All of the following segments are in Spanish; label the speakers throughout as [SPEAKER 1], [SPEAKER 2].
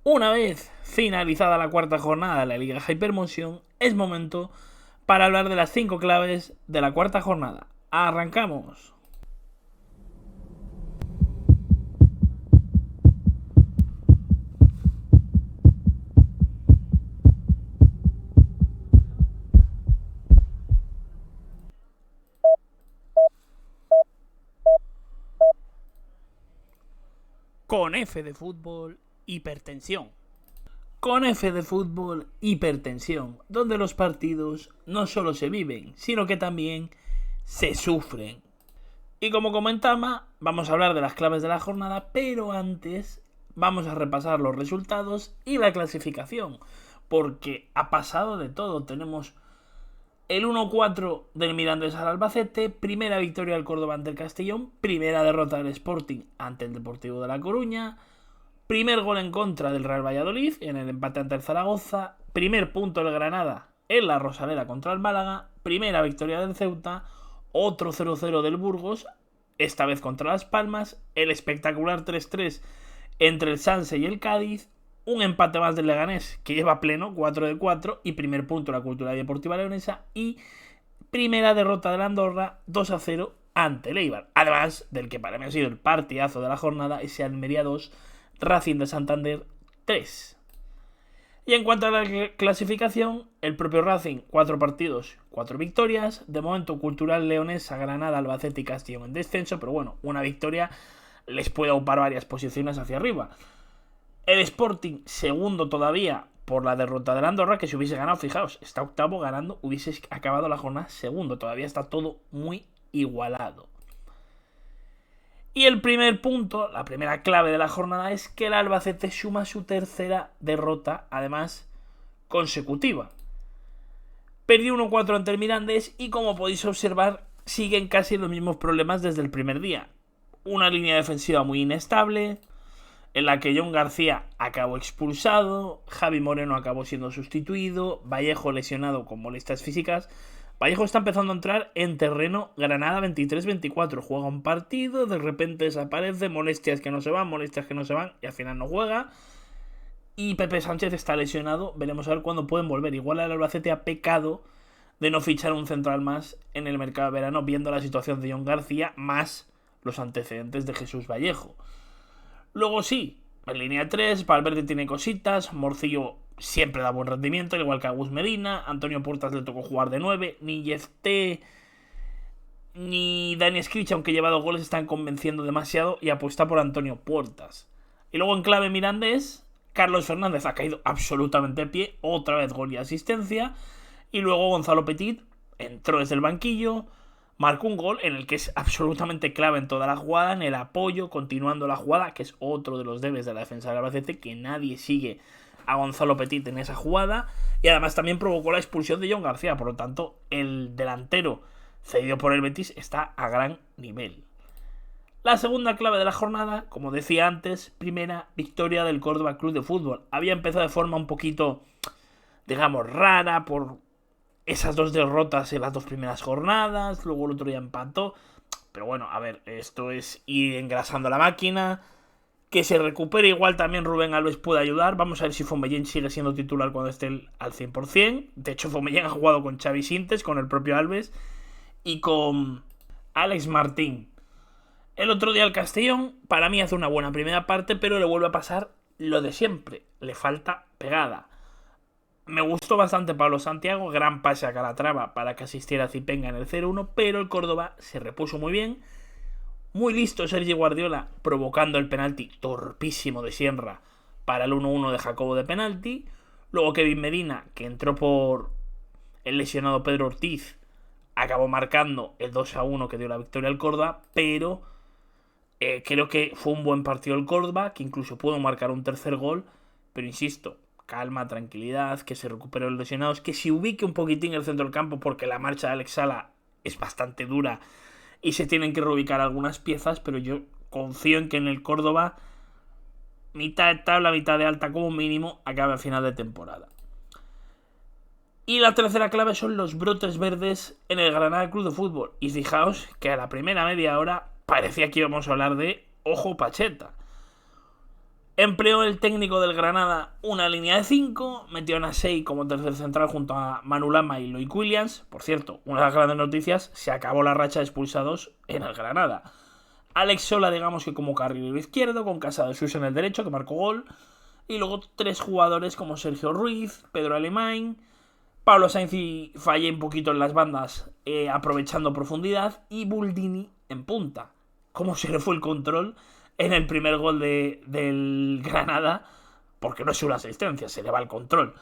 [SPEAKER 1] Una vez finalizada la cuarta jornada de la Liga Hypermotion, es momento para hablar de las 5 claves de la cuarta jornada. ¡Arrancamos! Con F de fútbol, hipertensión. Con F de fútbol, hipertensión, donde los partidos no solo se viven, sino que también se sufren. Y como comentaba, vamos a hablar de las claves de la jornada, pero antes vamos a repasar los resultados y la clasificación, porque ha pasado de todo. Tenemos el 1-4 del Mirandés al Albacete, primera victoria del Córdoba ante el Castellón, primera derrota del Sporting ante el Deportivo de La Coruña, primer gol en contra del Real Valladolid en el empate ante el Zaragoza, primer punto del Granada en la Rosaleda contra el Málaga, primera victoria del Ceuta, otro 0-0 del Burgos, esta vez contra Las Palmas, el espectacular 3-3 entre el Sanse y el Cádiz, un empate más del Leganés que lleva pleno 4-4 y primer punto de la Cultural Deportiva Leonesa y primera derrota de la Andorra 2-0 ante el Eibar, además del que para mí ha sido el partidazo de la jornada, ese Almería 2 Racing de Santander 3. Y en cuanto a la clasificación, el propio Racing, 4 partidos, 4 victorias. De momento, Cultural Leonesa, Granada, Albacete y Castellón en descenso, pero bueno, una victoria les puede aupar varias posiciones hacia arriba. El Sporting, segundo todavía por la derrota de la Andorra, que si hubiese ganado, fijaos, está octavo ganando, hubiese acabado la jornada segundo. Todavía está todo muy igualado. Y el primer punto, la primera clave de la jornada es que el Albacete suma su tercera derrota, además consecutiva. Perdió 1-4 ante el Mirandés y como podéis observar siguen casi los mismos problemas desde el primer día. Una línea defensiva muy inestable, en la que John García acabó expulsado, Javi Moreno acabó siendo sustituido, Vallejo lesionado con molestias físicas. Vallejo está empezando a entrar en terreno Granada 23-24. Juega un partido, de repente desaparece, molestias que no se van y al final no juega. Y Pepe Sánchez está lesionado, veremos a ver cuándo pueden volver. Igual el Albacete ha pecado de no fichar un central más en el mercado de verano, viendo la situación de John García, más los antecedentes de Jesús Vallejo. Luego sí, en línea 3, Valverde tiene cositas, Morcillo siempre da buen rendimiento, al igual que Agus Medina, Antonio Puertas le tocó jugar de 9, ni Jeff T, ni Dani Scrich, aunque lleva 2 goles, están convenciendo demasiado y apuesta por Antonio Puertas. Y luego en clave Mirandés, Carlos Fernández ha caído absolutamente de pie, otra vez gol y asistencia, y luego Gonzalo Petit entró desde el banquillo, marcó un gol en el que es absolutamente clave en toda la jugada, en el apoyo, continuando la jugada, que es otro de los debes de la defensa del Albacete, que nadie sigue a Gonzalo Petit en esa jugada, y además también provocó la expulsión de John García. Por lo tanto, el delantero cedido por el Betis está a gran nivel. La segunda clave de la jornada, como decía antes, primera victoria del Córdoba Club de Fútbol. Había empezado de forma un poquito, digamos, rara por esas 2 derrotas en las 2 primeras jornadas, luego el otro día empató, pero bueno, a ver, esto es ir engrasando la máquina. Que se recupere igual también Rubén Alves puede ayudar. Vamos a ver si Fomellén sigue siendo titular cuando esté al 100%. De hecho, Fomellén ha jugado con Xavi Sintes, con el propio Alves y con Alex Martín. El otro día el Castellón, para mí hace una buena primera parte, pero le vuelve a pasar lo de siempre. Le falta pegada. Me gustó bastante Pablo Santiago, gran pase a Calatrava para que asistiera a Zipenga en el 0-1, pero el Córdoba se repuso muy bien. Muy listo Sergi Guardiola provocando el penalti torpísimo de Sierra para el 1-1 de Jacobo de penalti. Luego Kevin Medina, que entró por el lesionado Pedro Ortiz, acabó marcando el 2-1 que dio la victoria al Córdoba, pero creo que fue un buen partido el Córdoba, que incluso pudo marcar un tercer gol, pero insisto, calma, tranquilidad, que se recuperen los lesionados, que se ubique un poquitín el centro del campo, porque la marcha de Alex Sala es bastante dura y se tienen que reubicar algunas piezas, pero yo confío en que en el Córdoba, mitad de tabla, mitad de alta como mínimo, acabe a final de temporada. Y la tercera clave son los brotes verdes en el Granada Club de Fútbol. Y fijaos que a la primera media hora parecía que íbamos a hablar de ojo Pacheta. Empleó el técnico del Granada una línea de 5, metió a Nasei como tercer central junto a Manu Lama y Loic Williams. Por cierto, una de las grandes noticias, se acabó la racha de expulsados en el Granada. Alex Sola, digamos que como carrilero izquierdo, con Casa de Sus en el derecho, que marcó gol. Y luego 3 jugadores como Sergio Ruiz, Pedro Alemán, Pablo Sainz y Fallé un poquito en las bandas, aprovechando profundidad, y Buldini en punta. ¿Cómo se le fue el control en el primer gol del Granada? Porque no es una asistencia, se le va el control.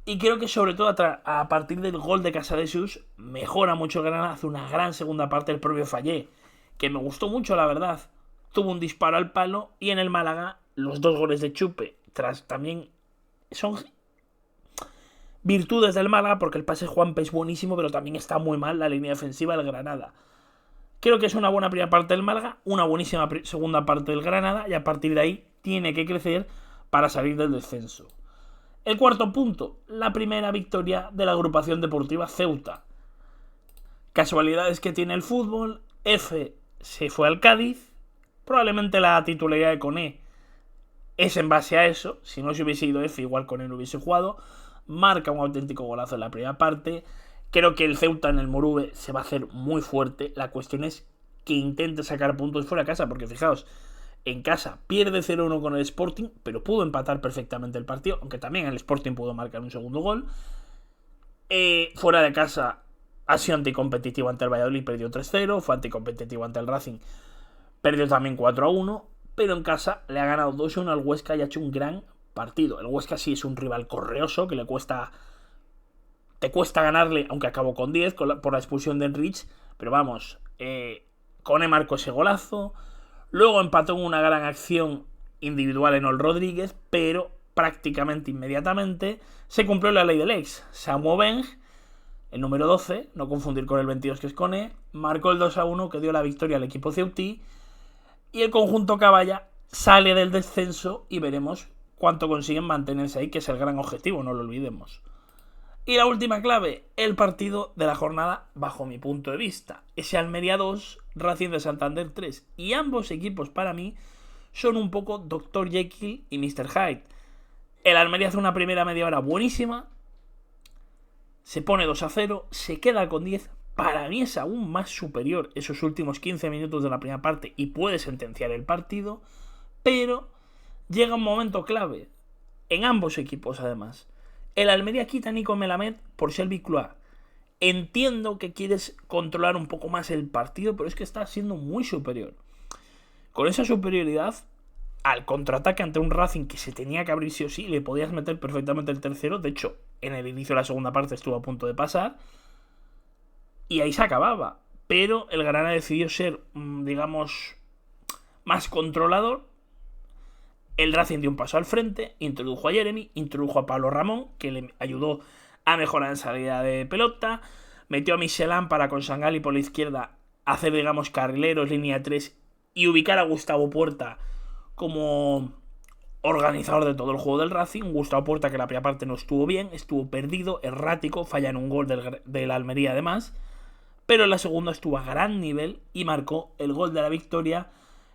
[SPEAKER 1] Y creo que sobre todo a partir del gol de Casadesús mejora mucho el Granada, hace una gran segunda parte el propio Fallé, que me gustó mucho la verdad. Tuvo un disparo al palo, y en el Málaga los 2 goles de Chupe, tras también son virtudes del Málaga, porque el pase de Juanpe es buenísimo, pero también está muy mal la línea defensiva del Granada. Creo que es una buena primera parte del Málaga, una buenísima segunda parte del Granada, y a partir de ahí tiene que crecer para salir del descenso. El cuarto punto, la primera victoria de la agrupación deportiva Ceuta. Casualidades que tiene el fútbol. F se fue al Cádiz. Probablemente la titularidad de Koné es en base a eso. Si no se hubiese ido F, igual Koné no hubiese jugado. Marca un auténtico golazo en la primera parte. Creo que el Ceuta en el Moruve se va a hacer muy fuerte. La cuestión es que intente sacar puntos fuera de casa, porque fijaos, en casa pierde 0-1 con el Sporting, pero pudo empatar perfectamente el partido, aunque también el Sporting pudo marcar un segundo gol. Fuera de casa ha sido anticompetitivo ante el Valladolid, perdió 3-0. Fue anticompetitivo ante el Racing, perdió también 4-1. Pero en casa le ha ganado 2-1 al Huesca y ha hecho un gran partido. El Huesca sí es un rival correoso, que te cuesta ganarle, aunque acabó con 10 por la expulsión de Enrich. Pero vamos, Koné marcó ese golazo. Luego empató en una gran acción individual en Ol Rodríguez, pero prácticamente inmediatamente se cumplió la ley del ex. Samu Beng, el número 12, no confundir con el 22 que es Koné, marcó el 2-1 que dio la victoria al equipo ceutí, y el conjunto caballa sale del descenso y veremos cuánto consiguen mantenerse ahí, que es el gran objetivo, no lo olvidemos. Y la última clave, el partido de la jornada bajo mi punto de vista. Ese Almería 2, Racing de Santander 3. Y ambos equipos para mí son un poco Dr. Jekyll y Mr. Hyde. El Almería hace una primera media hora buenísima, se pone 2-0, se queda con 10. Para mí es aún más superior esos últimos 15 minutos de la primera parte y puede sentenciar el partido. Pero llega un momento clave en ambos equipos además. El Almería quita a Nico Melamed por Shelby Clough. Entiendo que quieres controlar un poco más el partido, pero es que está siendo muy superior. Con esa superioridad, al contraataque ante un Racing que se tenía que abrir sí o sí, le podías meter perfectamente el tercero. De hecho, en el inicio de la segunda parte estuvo a punto de pasar. Y ahí se acababa. Pero el Granada decidió ser, digamos, más controlador. El Racing dio un paso al frente, introdujo a Jeremy, introdujo a Pablo Ramón, que le ayudó a mejorar en salida de pelota, metió a Michelin para con Sangali por la izquierda hacer, digamos, carrileros, línea 3, y ubicar a Gustavo Puerta como organizador de todo el juego del Racing. Gustavo Puerta, que la primera parte no estuvo bien, estuvo perdido, errático, falla en un gol del Almería además, pero en la segunda estuvo a gran nivel y marcó el gol de la victoria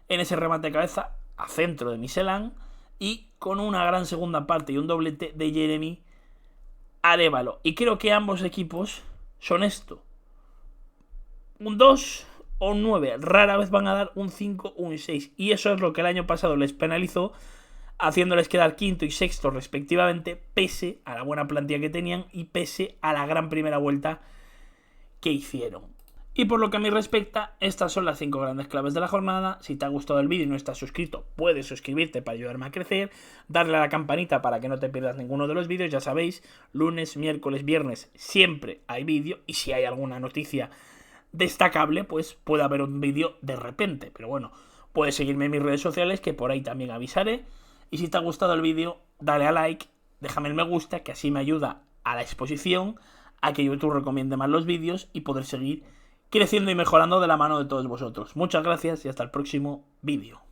[SPEAKER 1] en ese remate de cabeza a centro de Michelin, y con una gran segunda parte y un doblete de Jeremy Arévalo. Y creo que ambos equipos son esto: un 2 o un 9. Rara vez van a dar un 5 o un 6. Y eso es lo que el año pasado les penalizó, haciéndoles quedar quinto y sexto respectivamente, pese a la buena plantilla que tenían y pese a la gran primera vuelta que hicieron. Y por lo que a mí respecta, estas son las 5 grandes claves de la jornada. Si te ha gustado el vídeo y no estás suscrito, puedes suscribirte para ayudarme a crecer, darle a la campanita para que no te pierdas ninguno de los vídeos. Ya sabéis, lunes, miércoles, viernes siempre hay vídeo, y si hay alguna noticia destacable, pues puede haber un vídeo de repente. Pero bueno, puedes seguirme en mis redes sociales, que por ahí también avisaré. Y si te ha gustado el vídeo, dale a like, déjame el me gusta, que así me ayuda a la exposición, a que YouTube recomiende más los vídeos y poder seguir creciendo y mejorando de la mano de todos vosotros. Muchas gracias y hasta el próximo vídeo.